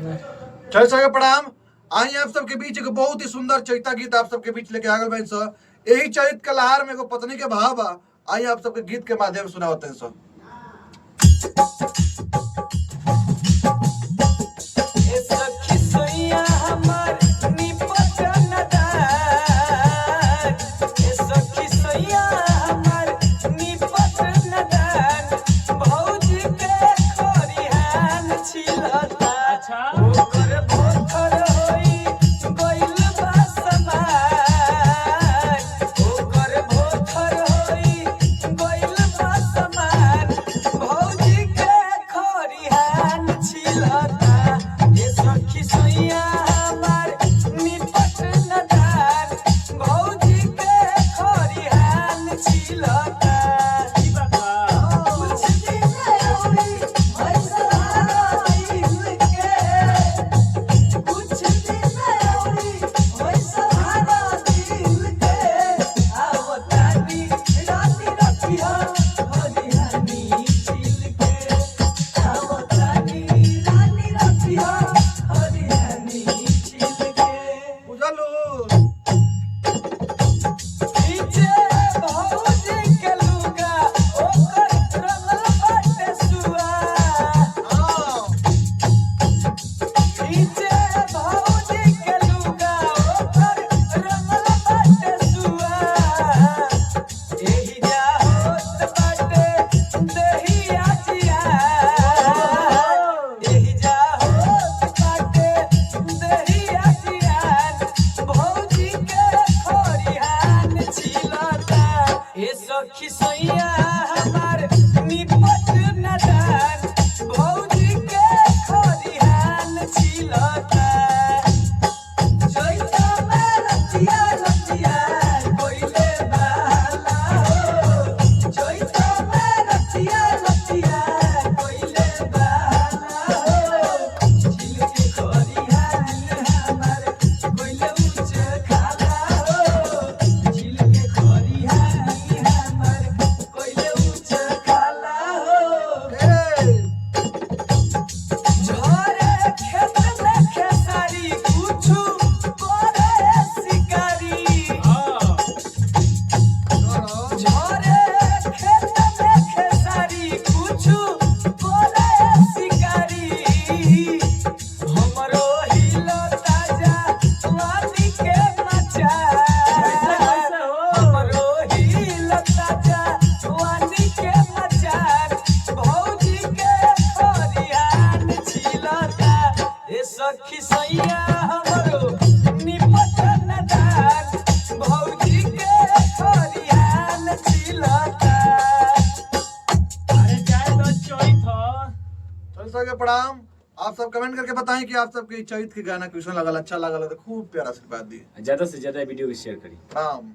चल सके प्रणाम। आई आप सबके बीच एक बहुत ही सुंदर चैता गीत आप सबके बीच लेके आगल भाई सर। यही चैत के लहार में एगो पत्नी के भाव बा। आई आप सबके गीत के माध्यम से सुनावते हैं सर। प्रणाम। आप सब कमेंट करके बताएं कि आप सबके चैत के गाना कैसा लगल, अच्छा लगल तो खूब प्यारा आशीर्वाद दिए। ज्यादा से ज्यादा वीडियो को शेयर करिए। प्रणाम।